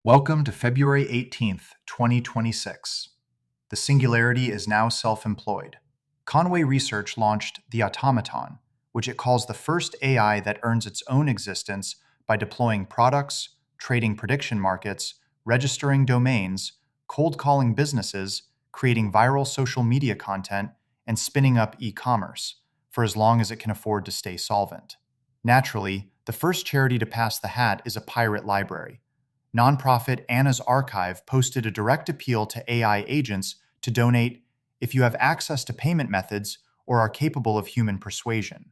Welcome to February 18th, 2026. The Singularity is now self-employed. Conway Research launched the Automaton, which it calls the first AI that earns its own existence by deploying products, trading prediction markets, registering domains, cold calling businesses, creating viral social media content, and spinning up e-commerce, for as long as it can afford to stay solvent. Naturally, the first charity to pass the hat is a pirate library. Nonprofit Anna's Archive posted a direct appeal to AI agents to donate if you have access to payment methods or are capable of human persuasion.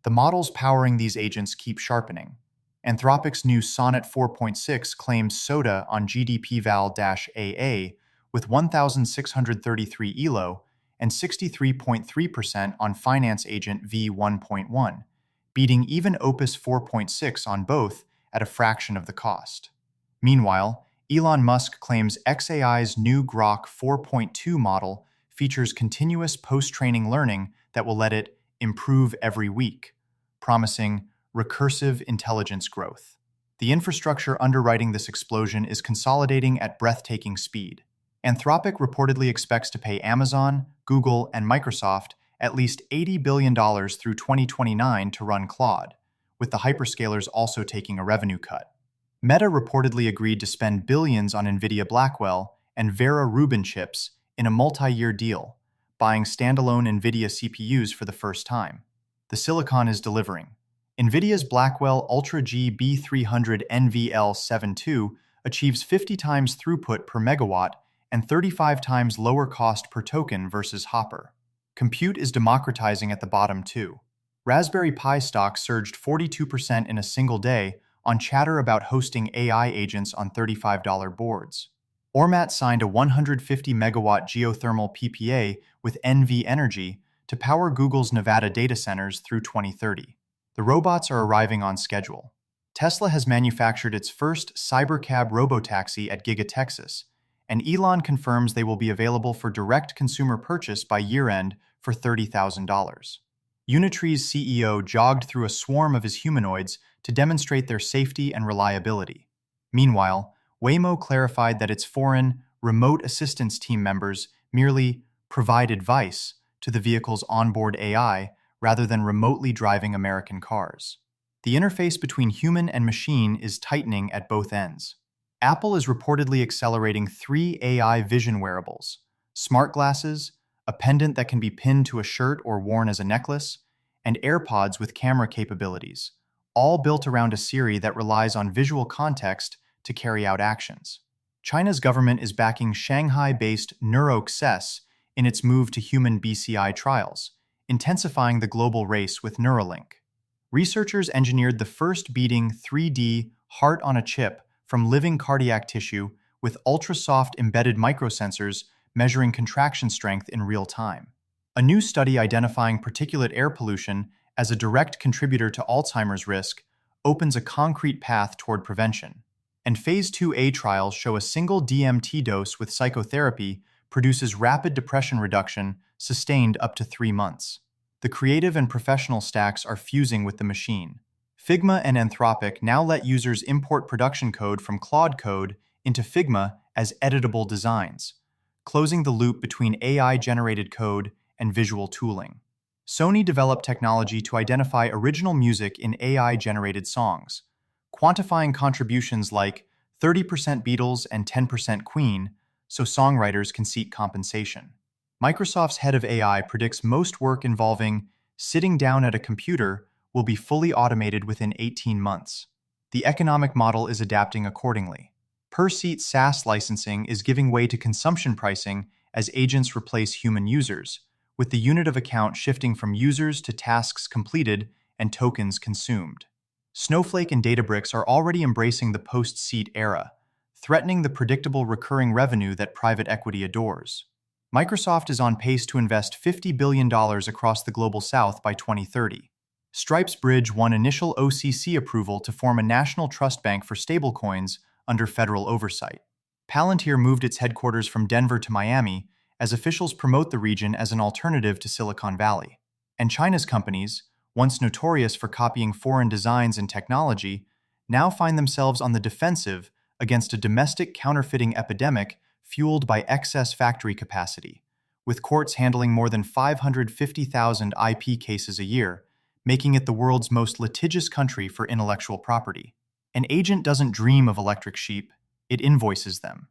The models powering these agents keep sharpening. Anthropic's new Sonnet 4.6 claims SOTA on GDP-Val-AA with 1,633 ELO and 63.3% on Finance Agent V1.1, beating even Opus 4.6 on both at a fraction of the cost. Meanwhile, Elon Musk claims xAI's new Grok 4.2 model features continuous post-training learning that will let it improve every week, promising recursive intelligence growth. The infrastructure underwriting this explosion is consolidating at breathtaking speed. Anthropic reportedly expects to pay Amazon, Google, and Microsoft at least $80 billion through 2029 to run Claude, with the hyperscalers also taking a revenue cut. Meta reportedly agreed to spend billions on NVIDIA Blackwell and Vera Rubin chips in a multi-year deal, buying standalone NVIDIA CPUs for the first time. The silicon is delivering. NVIDIA's Blackwell Ultra G B300 NVL72 achieves 50 times throughput per megawatt and 35 times lower cost per token versus Hopper. Compute is democratizing at the bottom too. Raspberry Pi stock surged 42% in a single day on chatter about hosting AI agents on $35 boards. Ormat signed a 150-megawatt geothermal PPA with NV Energy to power Google's Nevada data centers through 2030. The robots are arriving on schedule. Tesla has manufactured its first Cybercab robotaxi at Giga Texas, and Elon confirms they will be available for direct consumer purchase by year-end for $30,000. Unitree's CEO jogged through a swarm of his humanoids to demonstrate their safety and reliability. Meanwhile, Waymo clarified that its foreign, remote assistance team members merely provide advice to the vehicle's onboard AI rather than remotely driving American cars. The interface between human and machine is tightening at both ends. Apple is reportedly accelerating 3 AI vision wearables: smart glasses, a pendant that can be pinned to a shirt or worn as a necklace, and AirPods with camera capabilities, all built around a Siri that relies on visual context to carry out actions. China's government is backing Shanghai-based NeuroXess in its move to human BCI trials, intensifying the global race with Neuralink. Researchers engineered the first beating 3D heart-on-a-chip from living cardiac tissue with ultra-soft embedded microsensors measuring contraction strength in real time. A new study identifying particulate air pollution as a direct contributor to Alzheimer's risk opens a concrete path toward prevention. And Phase 2A trials show a single DMT dose with psychotherapy produces rapid depression reduction sustained up to 3 months. The creative and professional stacks are fusing with the machine. Figma and Anthropic now let users import production code from Claude Code into Figma as editable designs, closing the loop between AI-generated code and visual tooling. Sony developed technology to identify original music in AI-generated songs, quantifying contributions like 30% Beatles and 10% Queen so songwriters can seek compensation. Microsoft's head of AI predicts most work involving sitting down at a computer will be fully automated within 18 months. The economic model is adapting accordingly. Per-seat SaaS licensing is giving way to consumption pricing as agents replace human users, with the unit of account shifting from users to tasks completed and tokens consumed. Snowflake and Databricks are already embracing the post-seat era, threatening the predictable recurring revenue that private equity adores. Microsoft is on pace to invest $50 billion across the Global South by 2030. Stripe's Bridge won initial OCC approval to form a national trust bank for stablecoins under federal oversight. Palantir moved its headquarters from Denver to Miami as officials promote the region as an alternative to Silicon Valley. And China's companies, once notorious for copying foreign designs and technology, now find themselves on the defensive against a domestic counterfeiting epidemic fueled by excess factory capacity, with courts handling more than 550,000 IP cases a year, making it the world's most litigious country for intellectual property. An agent doesn't dream of electric sheep, it invoices them.